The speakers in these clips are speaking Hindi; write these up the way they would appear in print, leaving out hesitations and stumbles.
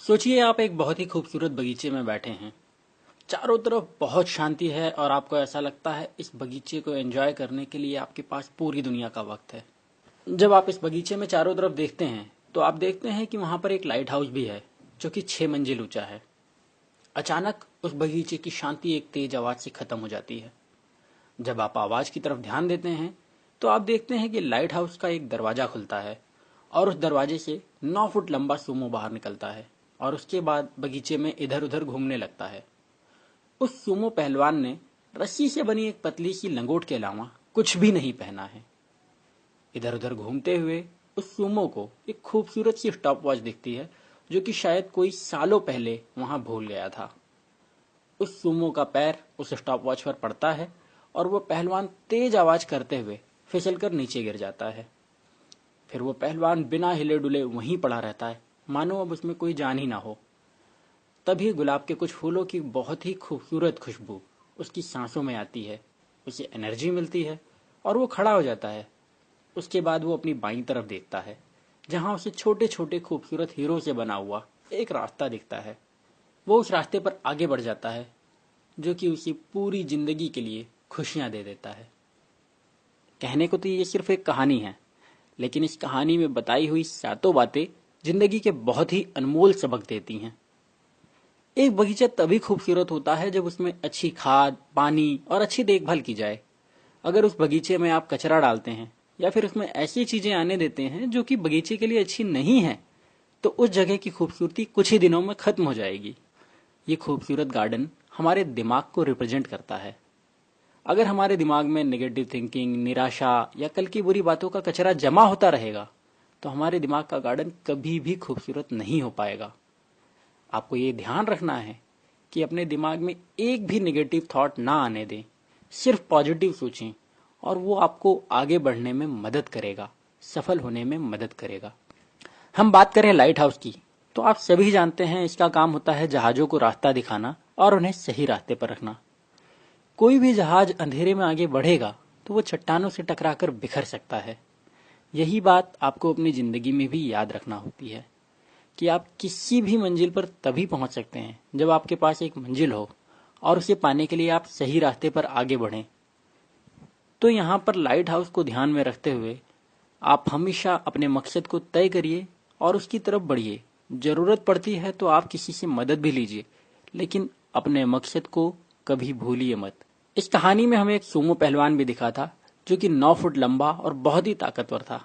सोचिए आप एक बहुत ही खूबसूरत बगीचे में बैठे हैं। चारों तरफ बहुत शांति है और आपको ऐसा लगता है इस बगीचे को एंजॉय करने के लिए आपके पास पूरी दुनिया का वक्त है। जब आप इस बगीचे में चारों तरफ देखते हैं तो आप देखते हैं कि वहां पर एक लाइट हाउस भी है जो कि 6 मंजिल ऊंचा है। अचानक उस बगीचे की शांति एक तेज आवाज से खत्म हो जाती है। जब आप आवाज की तरफ ध्यान देते हैं तो आप देखते हैं कि लाइट हाउस का एक दरवाजा खुलता है और उस दरवाजे से 9 फुट लंबा सूमो बाहर निकलता है और उसके बाद बगीचे में इधर उधर घूमने लगता है। उस सूमो पहलवान ने रस्सी से बनी एक पतली सी लंगोट के अलावा कुछ भी नहीं पहना है। इधर उधर घूमते हुए उस सूमो को एक खूबसूरत सी स्टॉप वॉच दिखती है जो कि शायद कोई सालों पहले वहां भूल गया था। उस सूमो का पैर उस स्टॉप वॉच पर पड़ता है और वो पहलवान तेज आवाज करते हुए फिसलकर नीचे गिर जाता है। फिर वो पहलवान बिना हिले डुले वहीं पड़ा रहता है, मानो अब उसमें कोई जान ही ना हो। तभी गुलाब के कुछ फूलों की बहुत ही खूबसूरत खुशबू उसकी सांसों में आती है, उसे एनर्जी मिलती है और वो खड़ा हो जाता है। उसके बाद वो अपनी बाईं तरफ देखता है जहां उसे छोटे छोटे खूबसूरत हीरो से बना हुआ एक रास्ता दिखता है। वो उस रास्ते पर आगे बढ़ जाता है जो कि उसे पूरी जिंदगी के लिए खुशियां दे देता है। कहने को तो ये सिर्फ एक कहानी है, लेकिन इस कहानी में बताई हुई सातों बातें जिंदगी के बहुत ही अनमोल सबक देती हैं। एक बगीचा तभी खूबसूरत होता है जब उसमें अच्छी खाद, पानी और अच्छी देखभाल की जाए। अगर उस बगीचे में आप कचरा डालते हैं या फिर उसमें ऐसी चीजें आने देते हैं जो कि बगीचे के लिए अच्छी नहीं है, तो उस जगह की खूबसूरती कुछ ही दिनों में खत्म हो जाएगी। ये खूबसूरत गार्डन हमारे दिमाग को रिप्रेजेंट करता है। अगर हमारे दिमाग में नेगेटिव थिंकिंग, निराशा या कल की बुरी बातों का कचरा जमा होता रहेगा, तो हमारे दिमाग का गार्डन कभी भी खूबसूरत नहीं हो पाएगा। आपको ये ध्यान रखना है कि अपने दिमाग में एक भी नेगेटिव थॉट ना आने दें, सिर्फ पॉजिटिव सोचें और वो आपको आगे बढ़ने में मदद करेगा, सफल होने में मदद करेगा। हम बात करें लाइट हाउस की, तो आप सभी जानते हैं इसका काम होता है जहाजों को रास्ता दिखाना और उन्हें सही रास्ते पर रखना। कोई भी जहाज अंधेरे में आगे बढ़ेगा तो वो चट्टानों से टकराकर बिखर सकता है। यही बात आपको अपनी जिंदगी में भी याद रखना होती है कि आप किसी भी मंजिल पर तभी पहुंच सकते हैं जब आपके पास एक मंजिल हो और उसे पाने के लिए आप सही रास्ते पर आगे बढ़ें। तो यहाँ पर लाइट हाउस को ध्यान में रखते हुए आप हमेशा अपने मकसद को तय करिए और उसकी तरफ बढ़िए। जरूरत पड़ती है तो आप किसी से मदद भी लीजिए, लेकिन अपने मकसद को कभी भूलिए मत। इस कहानी में हमें एक सूमो पहलवान भी दिखा था जो कि 9 फुट लंबा और बहुत ही ताकतवर था।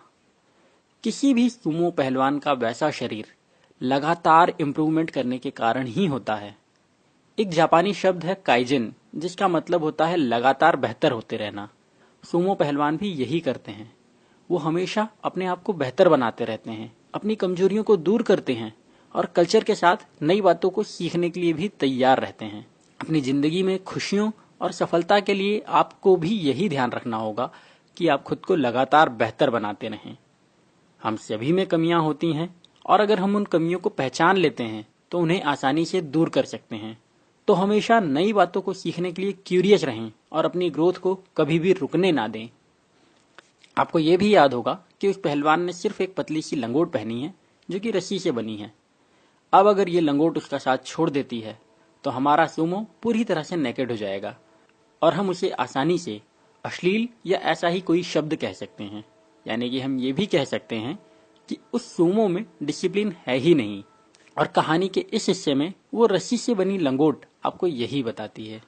किसी भी सूमो पहलवान का वैसा शरीर लगातार इम्प्रूवमेंट करने के कारण ही होता है। एक जापानी शब्द है काइजिन, जिसका मतलब होता है लगातार बेहतर होते रहना। सूमो पहलवान भी यही करते हैं। वो हमेशा अपने आप को बेहतर बनाते रहते हैं, अपनी कमजोरियों को दूर करते हैं और कल्चर के साथ नई बातों को सीखने के लिए भी तैयार रहते हैं। अपनी जिंदगी में खुशियों और सफलता के लिए आपको भी यही ध्यान रखना होगा कि आप खुद को लगातार बेहतर बनाते रहें। हम सभी में कमियां होती हैं और अगर हम उन कमियों को पहचान लेते हैं तो उन्हें आसानी से दूर कर सकते हैं। तो हमेशा नई बातों को सीखने के लिए क्यूरियस रहें और अपनी ग्रोथ को कभी भी रुकने ना दें। आपको ये भी याद होगा कि उस पहलवान ने सिर्फ एक पतली सी लंगोट पहनी है जो कि रस्सी से बनी है। अब अगर ये लंगोट उसका साथ छोड़ देती है तो हमारा सूमो पूरी तरह से नेकेड हो जाएगा और हम उसे आसानी से अश्लील या ऐसा ही कोई शब्द कह सकते हैं। यानी कि हम ये भी कह सकते हैं कि उस सूमो में डिसिप्लिन है ही नहीं। और कहानी के इस हिस्से में वो रस्सी से बनी लंगोट आपको यही बताती है।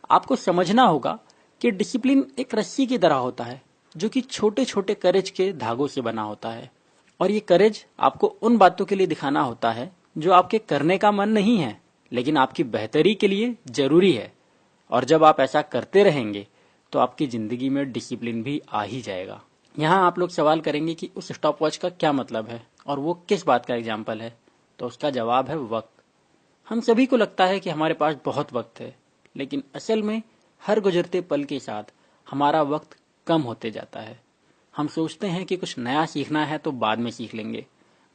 आपको समझना होगा कि डिसिप्लिन एक रस्सी की तरह होता है जो कि छोटे छोटे करेज के धागों से बना होता है। और ये करेज आपको उन बातों के लिए दिखाना होता है जो आपके करने का मन नहीं है, लेकिन आपकी बेहतरी के लिए जरूरी है। और जब आप ऐसा करते रहेंगे तो आपकी जिंदगी में डिसिप्लिन भी आ ही जाएगा। यहाँ आप लोग सवाल करेंगे कि उस स्टॉप वॉच का क्या मतलब है और वो किस बात का एग्जाम्पल है, तो उसका जवाब है वक्त। हम सभी को लगता है कि हमारे पास बहुत वक्त है, लेकिन असल में हर गुजरते पल के साथ हमारा वक्त कम होते जाता है। हम सोचते हैं कि कुछ नया सीखना है तो बाद में सीख लेंगे,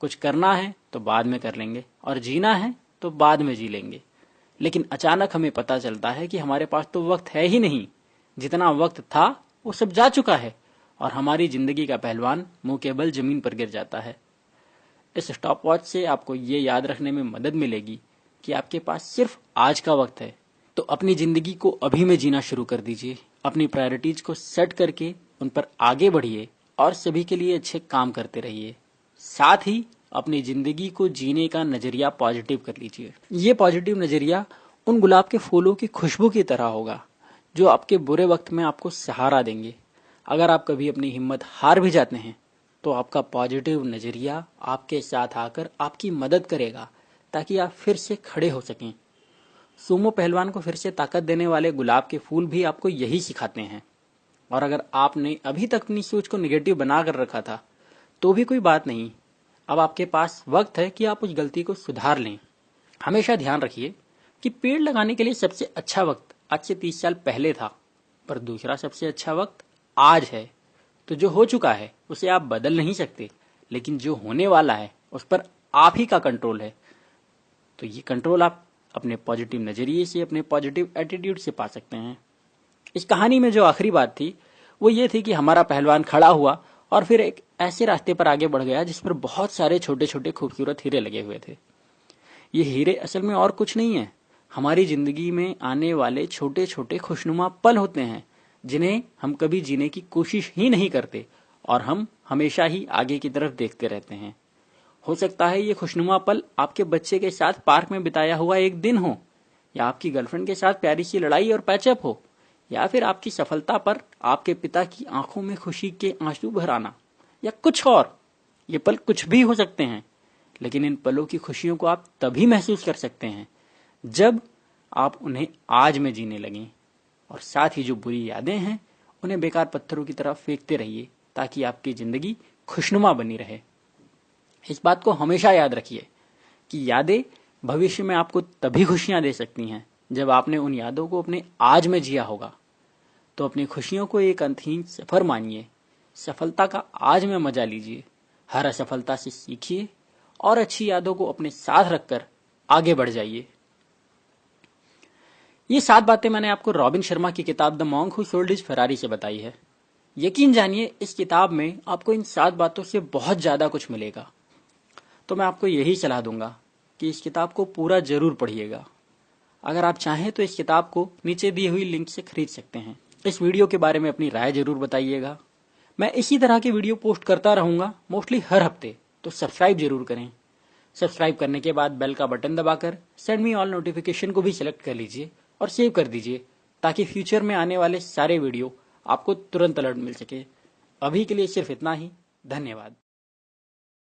कुछ करना है तो बाद में कर लेंगे और जीना है तो बाद में जी लेंगे। लेकिन अचानक हमें पता चलता है कि हमारे पास तो वक्त है ही नहीं। जितना वक्त था वो सब जा चुका है और हमारी जिंदगी का पहलवान मुंह के बल जमीन पर गिर जाता है। इस स्टॉप वॉच से आपको ये याद रखने में मदद मिलेगी कि आपके पास सिर्फ आज का वक्त है। तो अपनी जिंदगी को अभी में जीना शुरू कर दीजिए, अपनी प्रायोरिटीज को सेट करके उन पर आगे बढ़िए और सभी के लिए अच्छे काम करते रहिए। साथ ही अपनी जिंदगी को जीने का नजरिया पॉजिटिव कर लीजिए। ये पॉजिटिव नजरिया उन गुलाब के फूलों की खुशबू की तरह होगा जो आपके बुरे वक्त में आपको सहारा देंगे। अगर आप कभी अपनी हिम्मत हार भी जाते हैं तो आपका पॉजिटिव नजरिया आपके साथ आकर आपकी मदद करेगा ताकि आप फिर से खड़े हो सकें। सूमो पहलवान को फिर से ताकत देने वाले गुलाब के फूल भी आपको यही सिखाते हैं। और अगर आपने अभी तक अपनी सोच को निगेटिव बना कर रखा था तो भी कोई बात नहीं, अब आपके पास वक्त है कि आप उस गलती को सुधार लें। हमेशा ध्यान रखिए कि पेड़ लगाने के लिए सबसे अच्छा वक्त आज से 30 साल पहले था, पर दूसरा सबसे अच्छा वक्त आज है। तो जो हो चुका है उसे आप बदल नहीं सकते, लेकिन जो होने वाला है उस पर आप ही का कंट्रोल है। तो ये कंट्रोल आप अपने पॉजिटिव नजरिए से, अपने पॉजिटिव एटीट्यूड से पा सकते हैं। इस कहानी में जो आखिरी बात थी वो ये थी कि हमारा पहलवान खड़ा हुआ और फिर एक ऐसे रास्ते पर आगे बढ़ गया जिस पर बहुत सारे छोटे छोटे खूबसूरत हीरे लगे हुए थे। ये हीरे असल में और कुछ नहीं है, हमारी जिंदगी में आने वाले छोटे छोटे खुशनुमा पल होते हैं जिन्हें हम कभी जीने की कोशिश ही नहीं करते और हम हमेशा ही आगे की तरफ देखते रहते हैं। हो सकता है ये खुशनुमा पल आपके बच्चे के साथ पार्क में बिताया हुआ एक दिन हो, या आपकी गर्लफ्रेंड के साथ प्यारी सी लड़ाई और पैचअप हो, या फिर आपकी सफलता पर आपके पिता की आंखों में खुशी के आंसू भर आना, या कुछ और। ये पल कुछ भी हो सकते हैं, लेकिन इन पलों की खुशियों को आप तभी महसूस कर सकते हैं जब आप उन्हें आज में जीने लगें। और साथ ही जो बुरी यादें हैं उन्हें बेकार पत्थरों की तरफ फेंकते रहिए ताकि आपकी जिंदगी खुशनुमा बनी रहे। इस बात को हमेशा याद रखिए कि यादें भविष्य में आपको तभी खुशियां दे सकती हैं जब आपने उन यादों को अपने आज में जिया होगा। तो अपनी खुशियों को एक अंतहीन सफर मानिए, सफलता का आज में मजा लीजिए, हर असफलता से सीखिए और अच्छी यादों को अपने साथ रखकर आगे बढ़ जाइए। ये 7 बातें मैंने आपको रॉबिन शर्मा की किताब the monk who sold his Ferrari से बताई है। यकीन जानिए इस किताब में आपको इन 7 बातों से बहुत ज्यादा कुछ मिलेगा। तो मैं आपको यही सलाह दूंगा कि इस किताब को पूरा जरूर पढ़िएगा। अगर आप चाहें तो इस किताब को नीचे दी हुई लिंक से खरीद सकते हैं। इस वीडियो के बारे में अपनी राय जरूर बताइएगा। मैं इसी तरह की वीडियो पोस्ट करता रहूंगा, मोस्टली हर हफ्ते, तो सब्सक्राइब जरूर करें। सब्सक्राइब करने के बाद बेल का बटन दबाकर सेंड मी ऑल नोटिफिकेशन को भी सिलेक्ट कर लीजिए और सेव कर दीजिए ताकि फ्यूचर में आने वाले सारे वीडियो आपको तुरंत अलर्ट मिल सके। अभी के लिए सिर्फ इतना ही। धन्यवाद।